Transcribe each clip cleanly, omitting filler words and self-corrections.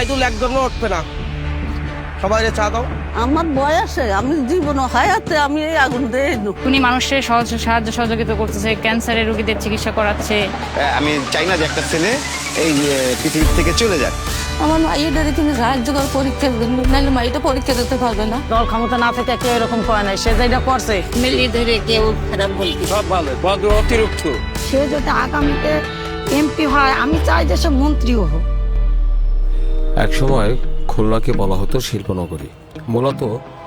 সাইডুল একজনও উঠবে না, সবাই চা দাও। আমার বয়সে আমি জীবন হায়াতে আমি এই আগুন দিয়ে উনি মানুষের সাহায্য সহযোগিতা করতেছে, ক্যান্সারের রোগীদের চিকিৎসা করাচ্ছে। আমি চাই না যে একটা ছেলে এই পৃথিবী থেকে চলে যাক। আমার মাইয়েটারে কিন্তু সাহায্য করে পরীক্ষা দিন, নাহলে মাইটা পরীক্ষা দিতে পারবে না। দল ক্ষমতা না থেকে কেউ এরকম করে নাই, সে যেটা করছে মিলিয়ে ধরে কেউ খারাপ বলতে সব ভালো, ভদ্র অতিরিক্ত। সে যদি আগামীতে এমপি হয়, আমি চাই যে সে মন্ত্রীও হোক। একসময় খুলনাকে বলা হতো শিল্পনগরী। মূলত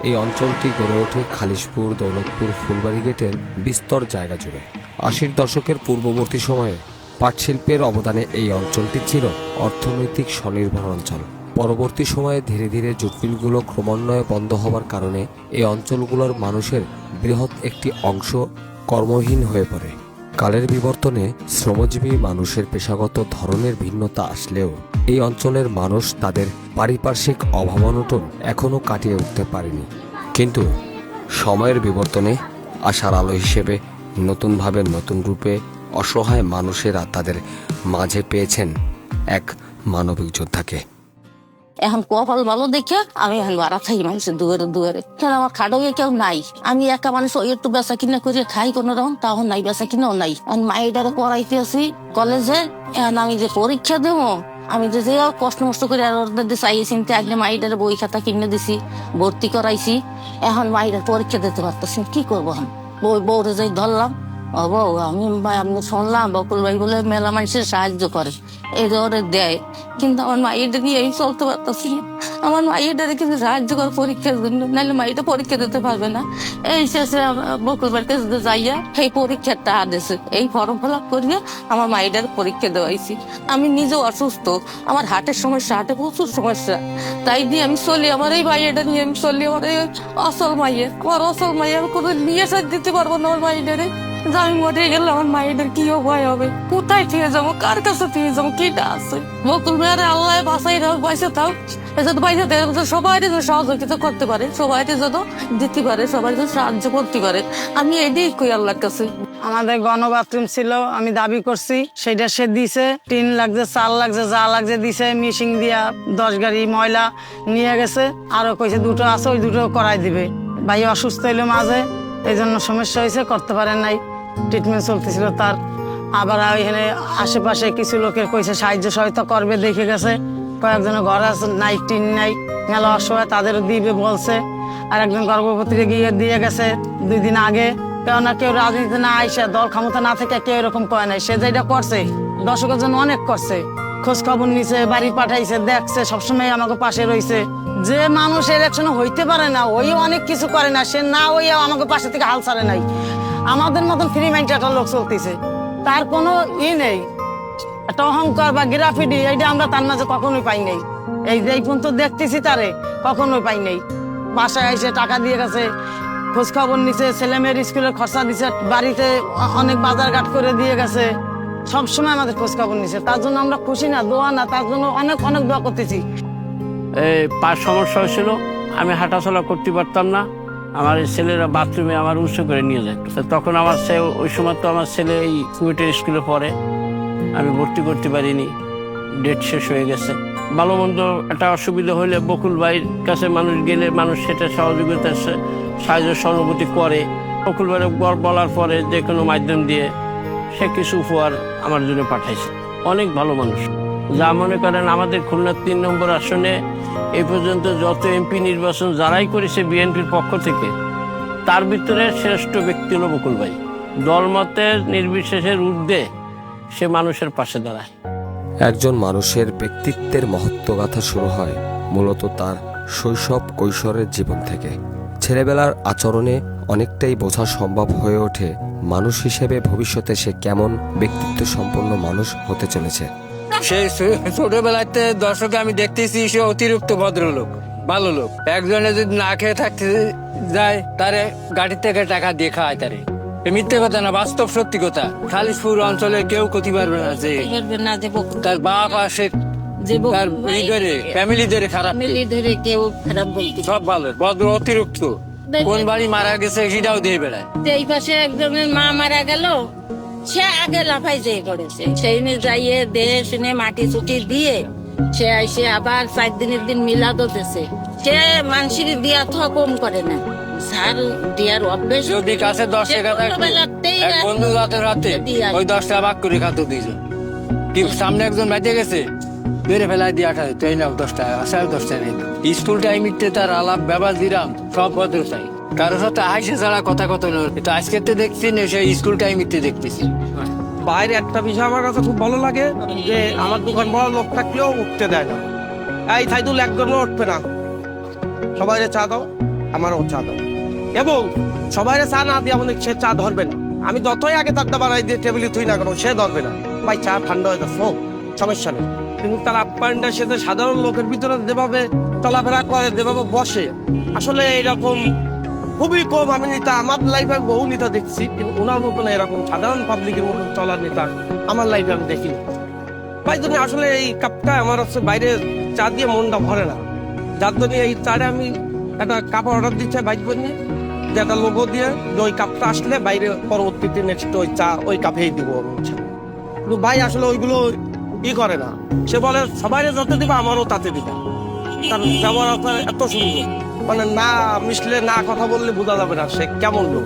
এই অঞ্চলটি গড়ে ওঠে খালিশপুর, দৌলতপুর, ফুলবাড়ি গেটের বিস্তর জায়গা জুড়ে। ৮০ দশকের পূর্ববর্তী সময়ে পাটশিল্পের অবদানে এই অঞ্চলটি ছিল অর্থনৈতিক স্বনির্ভর অঞ্চল। পরবর্তী সময়ে ধীরে ধীরে জুটমিলগুলো ক্রমান্বয়ে বন্ধ হওয়ার কারণে এই অঞ্চলগুলোর মানুষের বৃহৎ একটি অংশ কর্মহীন হয়ে পড়ে। কালের বিবর্তনে শ্রমজীবী মানুষের পেশাগত ধরনের ভিন্নতা আসলেও এই অঞ্চলের মানুষ তাদের পারিপার্শ্বিক অভাব-অনটন এখনও কাটিয়ে উঠতে পারেনি। কিন্তু সময়ের বিবর্তনে আশার আলো হিসেবে নতুনভাবে, নতুন রূপে অসহায় মানুষেরা তাদের মাঝে পেয়েছেন এক মানবিক যোদ্ধাকে। এখন কপাল ভালো দেখে আমি এখন বাড়া থাকি মানুষের দুয়ারে দুয়ারে। কেন আমার খাডোয়ে কেউ নাই, আমি একা মানুষ ওই একটু বেচা কিনা করে খাই কোনো রকম, তাও নাই, বেচা কিনাও নাই। এখন মাইডারে পড়াইতে আছি কলেজে, এখন আমি যে পরীক্ষা দেবো, আমি যে কষ্ট মষ্ট করে আর ওদের চাইছি, আগে মাইডারে বই খাতা কিনে দিছি, ভর্তি করাইছি। এখন মাইডার পরীক্ষা দিতে পারতেছি, কি করবো? এখন বউরে যাই ধরলাম, বউ আমি শুনলাম বকুল ভাই বলে মেলা মানুষের সাহায্য করে, এই ধরে দেয়, কিন্তু আমার মাইটা নিয়ে আমি চলতে পারতেছি না। আমার মাইটারে কিন্তু সাহায্য করে পরীক্ষার জন্য, নাহলে মাইটা পরীক্ষা দিতে পারবে না। এই শেষে বকুল ভাইয়ের কাছে যাইয়া এই পরীক্ষাটা আদেছে, এই ফর্ম ফিল আপ করিয়ে আমার মাইটার পরীক্ষা দেওয়াইছি। আমি নিজেও অসুস্থ, আমার হার্টের সমস্যা, হার্টে প্রচুর সমস্যা, তাই দিয়ে আমি চলি। আমার এই মাইয়াটা নিয়ে আমি চলি, আমার এই অসল মাইয়া, আমার অসল মাইয়া আমি কোনো নিয়ে সাজ দিতে পারবো না। আমার মাইটারে আমি মরে গেলে আমার মায়েদের কি ভয় হবে, কোথায় থেকে যাবো, কার কাছে থেকে যাবো, কিটা আছে? বকুল মেয়ারে আল্লাহ বাসাই রাখ, বাইসে থাক, বাইসে সবাই সহযোগিতা করতে পারে, সবাই যত দিতে পারে, সবাই সাহায্য করতে পারে। আমি এটাই কই আল্লাহর কাছে। আমাদের গণবাথরুম ছিল, আমি দাবি করছি, সেটা সে দিছে। টিন লাগছে, চাল লাগছে, যা লাগছে দিছে। মিশিং দিয়া 10 গাড়ি ময়লা নিয়ে গেছে, আরো কইছে 2টো আছে, ওই 2টো করাই দিবে। ভাই অসুস্থ হইলো মাঝে, এই জন্য সমস্যা হয়েছে, করতে পারেন নাই, ট্রিটমেন্ট চলতেছিল তার। আবার এখানে আশেপাশে কিছু লোকের কইছে সাহায্য সহায়তা করবে, দেখে গেছে। কয়েকজনের ঘর আছে নাই, টিন নাই, মেলা অসহায়, তাদেরও দিবে বলছে। আর একজন গর্ভবতীকে গিয়ে দিয়ে গেছে 2 দিন আগে। কেউ না কেউ রাজনীতি না আইসা, দল ক্ষমতা না থেকে কেউ এরকম করে নাই। সে যেটা করছে দর্শকের জন্য অনেক করছে, খোঁজ খবর নিছে, বাড়ি পাঠাইছে, দেখছে, সবসময় আমাকে পাশে রয়েছে। যে মানুষ ইলেকশনে হইতে পারে না, ওই অনেক কিছু করে না, সে না ওই আমাকে পাশে থেকে হাল ছাড়ে নাই। আমাদের মতন ফ্রি মাইন্ড একটা লোক চলতেছে, তার কোনো নেই, একটা অহংকার বা গ্রাফিটি, এইটা আমরা তার মাঝে কখনোই পাই নাই। এই যে পর্যন্ত দেখতেছি তারে কখনোই পাই নাই। বাসায় এসে টাকা দিয়ে গেছে, খোঁজ খবর নিছে, ছেলে মেয়ের স্কুলের খরচা দিছে, বাড়িতে অনেক বাজার ঘাট করে দিয়ে গেছে, সবসময় আমাদের খোঁজ খবর নিছে। তার জন্য আমরা খুশি না, দোয়া না, তার জন্য অনেক অনেক দোয়া করতেছি। এই পার সমস্যা হয়েছিল, আমি হাঁটাচলা করতে পারতাম না। আমার ছেলেরা বাথরুমে আমার উৎস করে নিয়ে যায়। তখন আমার ওই সময় তো আমার ছেলে এই কুয়েটের স্কুলে পড়ে, আমি ভর্তি করতে পারিনি, ডেট শেষ হয়ে গেছে। ভালো মন্দ একটা অসুবিধা হলে বকুল ভাইয়ের কাছে মানুষ গেলে মানুষ সেটা সহযোগিতা, সাহায্য সহানুভূতি করে। বকুল ভাইয়ের বলার পরে যে কোনো মাধ্যম দিয়ে সে কিছু উপহার আমার জন্য পাঠাইছে। অনেক ভালো মানুষ। যা মনে করেন আমাদের খুলনার 3 নম্বর আসনে এই পর্যন্ত যত এমপি নির্বাচন যারাই করেছে বিএনপির পক্ষ থেকে, তার ভিতরে শ্রেষ্ঠ ব্যক্তি হলো বকুল ভাই। দলমতের নির্বিশেষের ঊর্ধ্বে সে মানুষের পাশে দাঁড়ায়। একজন মানুষের ব্যক্তিত্বের মহত্ত্বগাথা শুরু হয় মূলত তার শৈশব কৈশোরের জীবন থেকে। ছেলেবেলার আচরণে অনেকটাই বোঝা সম্ভব হয়ে ওঠে মানুষ হিসেবে ভবিষ্যতে সে কেমন ব্যক্তিত্ব সম্পন্ন মানুষ হতে চলেছে। সেই ছোটবেলাতে দর্শকে আমি দেখতেছি সে অতিরিক্ত ভদ্রলোক, ভালো লোক। একজনে যদি না খেয়ে থাকতে যায়, তারে গাড়ি থেকে টাকা দিয়ে খাওয়ায় তারে। মিথ্যে কথা না, বাস্তব সত্যি কথা। খালিশপুর অঞ্চলে কেউ ক্ষতি পারবে না যে তার বাপ আসে, তার ফ্যামিলিদের খারাপ, কেউ খারাপ বলতে সব ভালো, ভদ্র অতিরিক্ত। কোন বাড়ি মারা গেছে সেটাও দিয়ে বেড়ায়। এই পাশে একজনের মা মারা গেল, সে আগে লাফাই যেয়ে পড়েছে, সেই যাইয়ে দেহে শুনে মাটি চুটি দিয়ে সে আইসে আবার 4 দিনের দিন মিলাদও দিছে। সে মানুষের দিয়া তো কম করে না, স্যার দিয়ার অভ্যেস। যদি কাছে 10 টাকা থাকতো, ছোটবেলাতেই এক বন্ধু রাতে ওই 10 টাকা ভাগ করে খাতো দুইজন। কি সামনে একজন বাইতে গেছে, বেড়ে ফেলায় দিয়ে 18 তুই নাও 10 টাকা, আসলে 10 টাকা নেই। স্কুল টাইমিতে তার আলাপ ব্যবহার দিলাম সব বদল চাই, কারো সাথে আইসে ছাড়া কথা কত নয়। তো আজকে তো দেখছি না, সেই স্কুল টাইমিতে দেখতেছি। বাইরে একটা বিষয় আমার কাছে খুব ভালো লাগে যে আমার দোকান বড় লোক থাকলেও উঠতে দেয় না। এই সাইদুল একজনও উঠবে না, সবাই চা দাও, আমারও চা দাও, এবং সবাই চা না দিয়ে আমাদের সে চা ধরবে না। আমি যতই আগে তার বানাই দিয়ে টেবিলে তুই না কেন, সে ধরবে না। ভাই চা ঠান্ডা হয়ে যাচ্ছে, সমস্যা নেই। কিন্তু তার আপ্যায়নটা সাথে সাধারণ লোকের ভিতরে যেভাবে চলাফেরা করে, যেভাবে বসে, আসলে এইরকম খুবই কম। আমি নেতা আমার লাইফে বহু নেতা দেখছি, কিন্তু ওনার মতন এরকম সাধারণ পাবলিকের মতন চলার নেতা আমার লাইফে আমি দেখিনি। ভাই জন্য আসলে এই কাপটা আমার হচ্ছে বাইরে চা দিয়ে মনটা ভরে না, যার জন্য এই চারে আমি একটা কাপ অর্ডার দিচ্ছে বাইক করে নিয়ে, যে একটা লোগো দিয়ে যে ওই কাপটা আসলে বাইরে পরবর্তীতে নেক্সট ওই চা ওই কাপেই দিব। কিন্তু ভাই আসলে ওইগুলো ই করে না, সে বলে সবাই যত দিবা আমারও তাতে দিবা। তার ব্যবহার এত সুন্দর, মানে না মিশলে না কথা বললে বোঝা যাবে না সে কেমন লোক।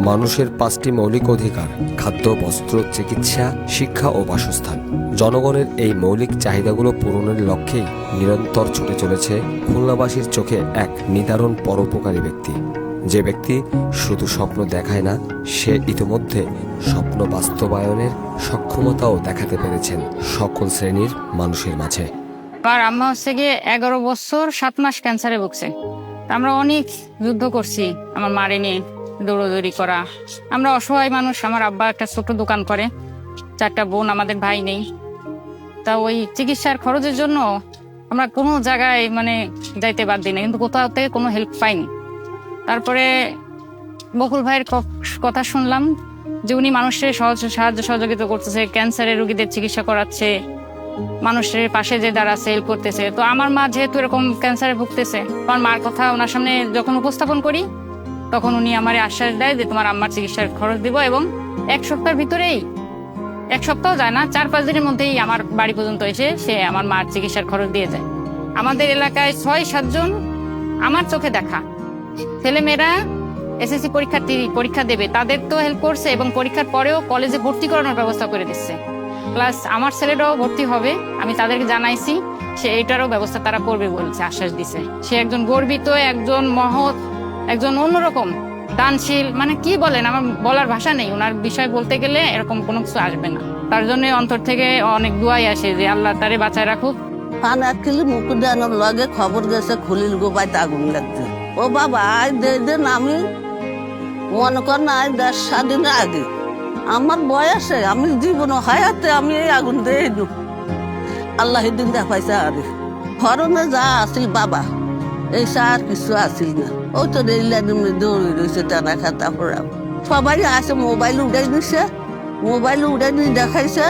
মানুষের 5টি মৌলিক অধিকার: খাদ্য, বস্ত্র, চিকিৎসা, শিক্ষা ও বাসস্থান। জনগণের এই মৌলিক চাহিদাগুলো পূরণের লক্ষ্যেই নিরন্তর ছুটে চলেছে খুলনাবাসীর চোখে এক নিদারুণ পরোপকারী ব্যক্তি। যে ব্যক্তি শুধু স্বপ্ন দেখায় না, সে ইতিমধ্যে স্বপ্ন বাস্তবায়নের সক্ষমতাও দেখাতে পেরেছেন সকল শ্রেণীর মানুষের মাঝে। আমার আম্মা হচ্ছে গিয়ে 11 বছর 7 মাস ক্যান্সারে ভুগছে। আমরা অনেক যুদ্ধ করছি আমার মারে নিয়ে, দৌড়দৌড়ি করা। আমরা অসহায় মানুষ। আমার আব্বা একটা ছোট দোকান করে, 4টা বোন, আমাদের ভাই নেই। তা ওই চিকিৎসার খরচের জন্য আমরা কোনো জায়গায় মানে যাইতে বাদ দিই না, কিন্তু কোথাও থেকে কোনো হেল্প পাইনি। তারপরে বকুল ভাইয়ের কথা শুনলাম যে উনি মানুষের সাহায্য সহযোগিতা করতেছে, ক্যান্সারের রোগীদের চিকিৎসা করাচ্ছে, মানুষের পাশে যে দাঁড়াচ্ছে, হেল্প করতেছে। তো আমার মা যেহেতু এরকম ক্যান্সারে ভুগতেছে, আমার মার কথা ওনার সামনে যখন উপস্থাপন করি, তখন উনি আমার আশ্বাস দেয় যে তোমার আম্মার চিকিৎসার খরচ দিব, এবং 1 সপ্তাহের ভিতরেই, 1 সপ্তাহ যায় না, 4-5 দিনের মধ্যেই আমার বাড়ি পর্যন্ত এসে সে আমার মার চিকিৎসার খরচ দিয়ে যায়। আমাদের এলাকায় 6-7 জন আমার চোখে দেখা ছেলেমেয়েরা এসএসসি পরীক্ষা দেবে, তাদের তো হেল্প করছে, এবং পরীক্ষার পরেও কলেজে ভর্তি করানোর ব্যবস্থা করে দিচ্ছে। প্লাস আমার ছেলেটাও ভর্তি হবে, আমি তাদেরকে জানাইছি, সে এইটারও ব্যবস্থা তারা করবে বলছে, আশ্বাস দিছে। সে একজন গর্বিত, একজন মহৎ, একজন অন্যরকম দানশীল, মানে কি বলেন, আমার বলার ভাষা নেই। ওনার বিষয় বলতে গেলে এরকম কোনো কিছু আসবে না। তার জন্য অন্তর থেকে অনেক দোয়াই আসে যে আল্লাহ তারে বাঁচায় রাখুক। পান 1 কিলো মুকুট দেওয়ানোর লগে খবর গেছে খুলিল গোবাইতে আগুন লাগছে। ও বাবা আজ দিন আমি মনে কর না, আজ 10 দিনের আগে আমার বয়সে, আমি জীবন হায়াতে আমি এই আগুন দিয়ে আল্লাহ দিন দেখাইছে। আর ফরনে যা আসিল বাবা, এই আর কিছু আসিল না। ওই তো রেলের দৌড়ে রয়েছে, টানা খাতা পড়া সবাই আসে, মোবাইল উড়াই দিছে, মোবাইল উড়াই দিয়ে দেখাইছে,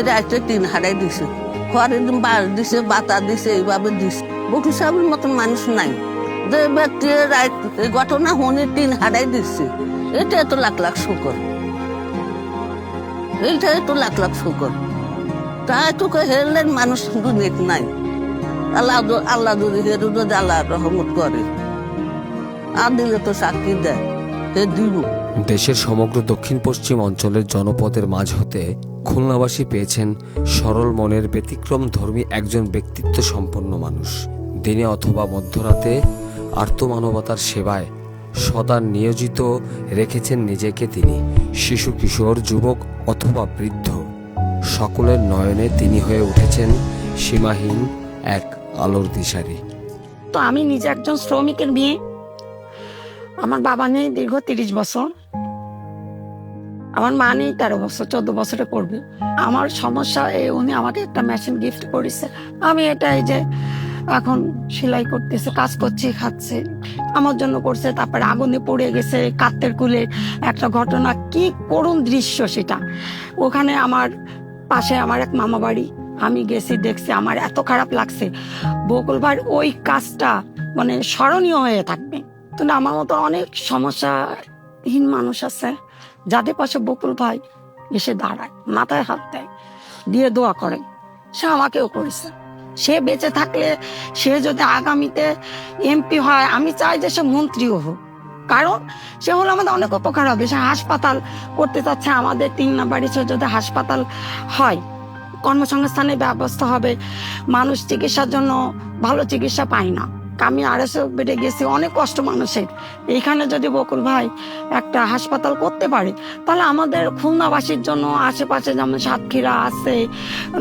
রাইতে 3 হারাই দিছে, ঘরের দিন বাস দিছে, বাতা দিছে, এইভাবে দিছে। বকুল সাহেবের মতন মানুষ নাই যে ব্যক্তি এই ঘটনা শুনে 3 হারাই দিচ্ছে। এটা এত লাখ লাখ শুকর, এইটা এত লাখ লাখ শুকর। তাই তোকে হেরলেন মানুষ দুনিয়াতে নাই। আল্লাহ যদি হেরু যদি আল্লাহ রহমত করে, আর দিলে তো সাক্ষী দেয়, হে দিব। দেশের সমগ্র দক্ষিণ পশ্চিম অঞ্চলের জনপদের মাঝ হতে খুলনাবাসী পেয়েছেন সরল মনের ব্যতিক্রম ধর্মী একজন ব্যক্তিত্ব সম্পন্ন মানুষ। দিনে অথবা মধ্যরাতে আর্তমানবতার সেবায় সদা নিয়োজিত রেখেছেন নিজেকে তিনি। শিশু, কিশোর, যুবক অথবা বৃদ্ধ, সকলের নয়নে তিনি হয়ে উঠেছেন সীমাহীন এক আলোর দিশারি। তো আমি নিজে একজন শ্রমিকের মেয়ে, আমার বাবা নেই দীর্ঘ 30 বছর, আমার মা নেই 13 বছর, 14 বছরে পড়বে। আমার সমস্যা উনি আমাকে একটা মেশিন গিফট করেছে, আমি এটাই যে এখন সেলাই করতেছে, কাজ করছি, খাচ্ছে, আমার জন্য করছে। তারপরে আগুনে পড়ে গেছে কাত্তের কুলে, একটা ঘটনা, কি করুণ দৃশ্য সেটা। ওখানে আমার পাশে আমার এক মামা বাড়ি, আমি গেছি, দেখছি, আমার এত খারাপ লাগছে। বকুল ভাই ওই কাজটা মানে স্মরণীয় হয়ে থাকবে। তো আমার মতো অনেক সমস্যাহীন মানুষ আছে যাদের পাশে বকুল ভাই এসে দাঁড়ায়, মাথায় হাত দেয়, দিয়ে দোয়া করে সে আমাকেও করেছে। সে বেঁচে থাকলে, সে যদি আগামীতে এমপি হয়, আমি চাই যে সে মন্ত্রীও হোক, কারণ সে হলে আমাদের অনেক উপকার হবে। সে হাসপাতাল করতে চাচ্ছে আমাদের 3 নাম্বারে, সে যদি হাসপাতাল হয় কর্মসংস্থানের ব্যবস্থা হবে, মানুষ চিকিৎসার জন্য ভালো চিকিৎসা পায় না। আমি আরএসও বেডে গেছি, অনেক কষ্ট মানুষের। এইখানে যদি বকুল ভাই একটা হাসপাতাল করতে পারে, তাহলে আমাদের খুলনাবাসীর জন্য, আশেপাশে যেমন সাতক্ষীরা আছে,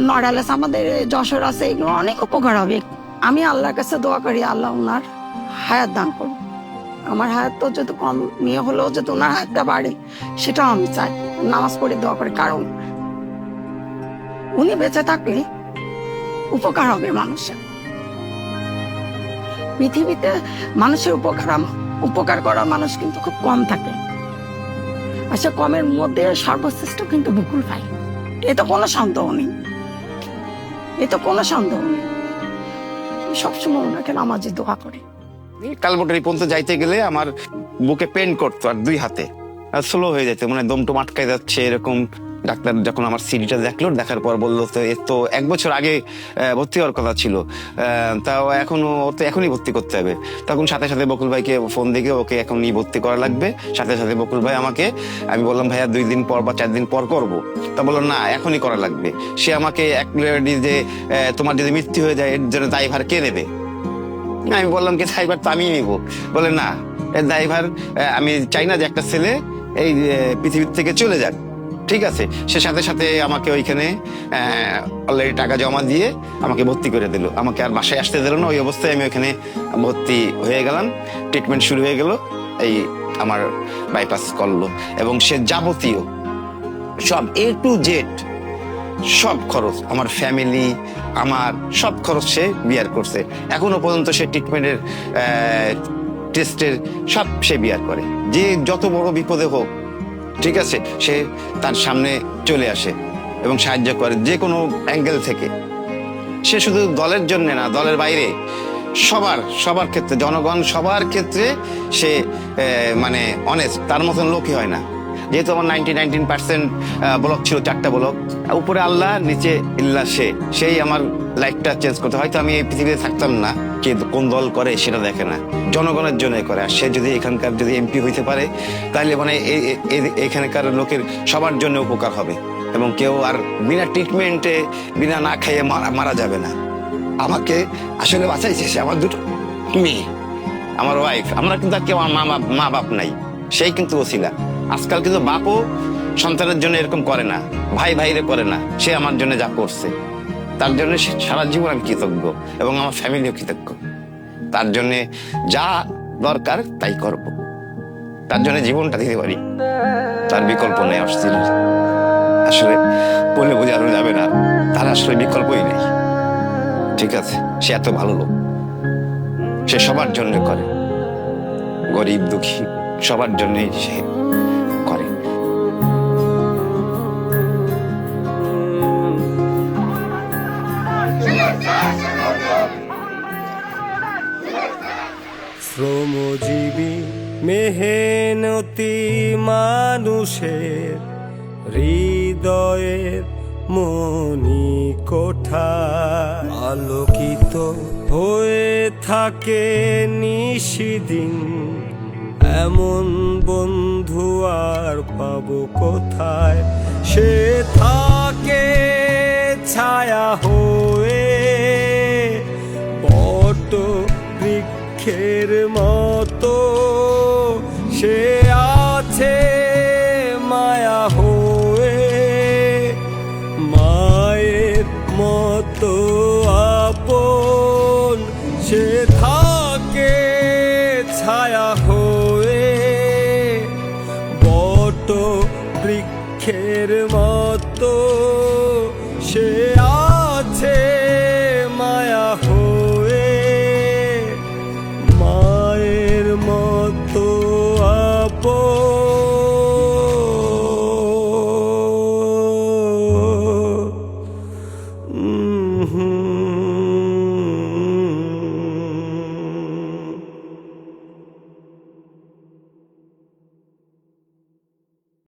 নড়াইল আছে, আমাদের যশোর আছে, এগুলো অনেক উপকার হবে। আমি আল্লাহর কাছে দোয়া করি আল্লাহ ওনার হায়াত দান করুন। আমার হায়াত তো যদি কম মেয়ে হলেও যদি ওনার হায়াতটা বাড়ে, সেটাও আমি চাই। নামাজ পড়ে দোয়া করি, কারণ উনি বেঁচে থাকলে উপকার হবে মানুষের। পৃথিবীতে মানুষের উপকার করা মানুষ কিন্তু খুব কম থাকে, আর সে কমের মধ্যে সর্বশ্রেষ্ঠ কিন্তু বকুল ভাই। এ তো কোনো সন্দেহ নেই, আমি সবসময় ওনাকে নামাজে দোয়া করি। কালমোটারি পর্যন্ত যাইতে গেলে আমার বুকে পেন করতো, আর 2 হাতে স্লো হয়ে যেত, মানে দমটম আটকায় যাচ্ছে এরকম। ডাক্তার যখন আমার সিডিটা দেখলো, দেখার পর বললো তো এর তো 1 বছর আগে ভর্তি হওয়ার কথা ছিল, তাও এখনই ভর্তি করতে হবে। তখন সাথে সাথে বকুল ভাইকে ফোন দিয়ে ওকে এখনই ভর্তি করা লাগবে। সাথে সাথে বকুল ভাই আমাকে, আমি বললাম ভাইয়া 2 দিন পর বা 4 দিন পর করবো, তা বললো না এখনই করা লাগবে। সে আমাকে যে তোমার যদি মৃত্যু হয়ে যায় এর জন্য দায়ভার কে নেবে? আমি বললাম কি দায়ভার তো আমি নিবো। বলে না, এর দায়ভার আমি চাই না যে একটা ছেলে এই পৃথিবীর থেকে চলে যাক। ঠিক আছে, সে সাথে সাথে আমাকে ওইখানে অলরেডি টাকা জমা দিয়ে আমাকে ভর্তি করে দিল, আমাকে আর বাসায় আসতে দিল না। ওই অবস্থায় আমি ওইখানে ভর্তি হয়ে গেলাম, ট্রিটমেন্ট শুরু হয়ে গেল। এই আমার বাইপাস করলো, এবং সে যাবতীয় সব A to Z সব খরচ, আমার ফ্যামিলি, আমার সব খরচ সে বিয়ার করছে। এখনো পর্যন্ত সে ট্রিটমেন্টের টেস্টের সব সে বিয়ার করে। যে যত বড় বিপদে হোক, ঠিক আছে, সে তার সামনে চলে আসে এবং সাহায্য করে যে কোনো অ্যাঙ্গেল থেকে। সে শুধু দলের জন্য না, দলের বাইরে সবার ক্ষেত্রে, জনগণ সবার ক্ষেত্রে সে মানে অনেস্ট। তার মতন লোকই হয় না। যেহেতু আমার 99% ব্লক ছিল, 4টা ব্লক, উপরে আল্লাহ, নিচে ইল্লা, সেই আমার লাইফটা চেঞ্জ করতে। হয়তো আমি এই পৃথিবীতে থাকতাম না, কে কোন দল করে সেটা দেখে না, জনগণের জন্য করে। আর সে যদি এখানকার যদি এমপি হইতে পারে, তাহলে মানে এখানকার লোকের সবার জন্য উপকার হবে, এবং কেউ আর বিনা ট্রিটমেন্টে, বিনা না খাইয়ে মারা যাবে না। আমাকে আসলে বাঁচাইছে সে, আমার 2টো মেয়ে, আমার ওয়াইফ। আমরা কিন্তু আর কেউ মা বাপ নাই, সেই কিন্তু ওসিলা। আজকাল কিন্তু বাপও সন্তানের জন্য এরকম করে না, ভাই ভাইরে করে না। সে আমার জন্য যা করছে, তার জন্য সারা জীবন আমি কৃতজ্ঞ, এবং আমার ফ্যামিলিও কৃতজ্ঞ। তার জন্য যা দরকার তাই করব, তার জন্য জীবনটা দিতে পারি, তার বিকল্প নেই। আসলে বলে বোঝানো যাবে না, তার আসলে বিকল্পই নেই। ঠিক আছে, সে এত ভালো লোক, সে সবার জন্য করে, গরিব দুঃখী সবার জন্যই সে করে। শ্রমজীবী মেহনতি মানুষের হৃদয়ের মনি কোঠা আলোকিত হয়ে থাকে নিশিদিন। এমন বন্ধু আর পাবো কোথায়? সে থাকে ছায়া হয়ে বট বৃক্ষের মতো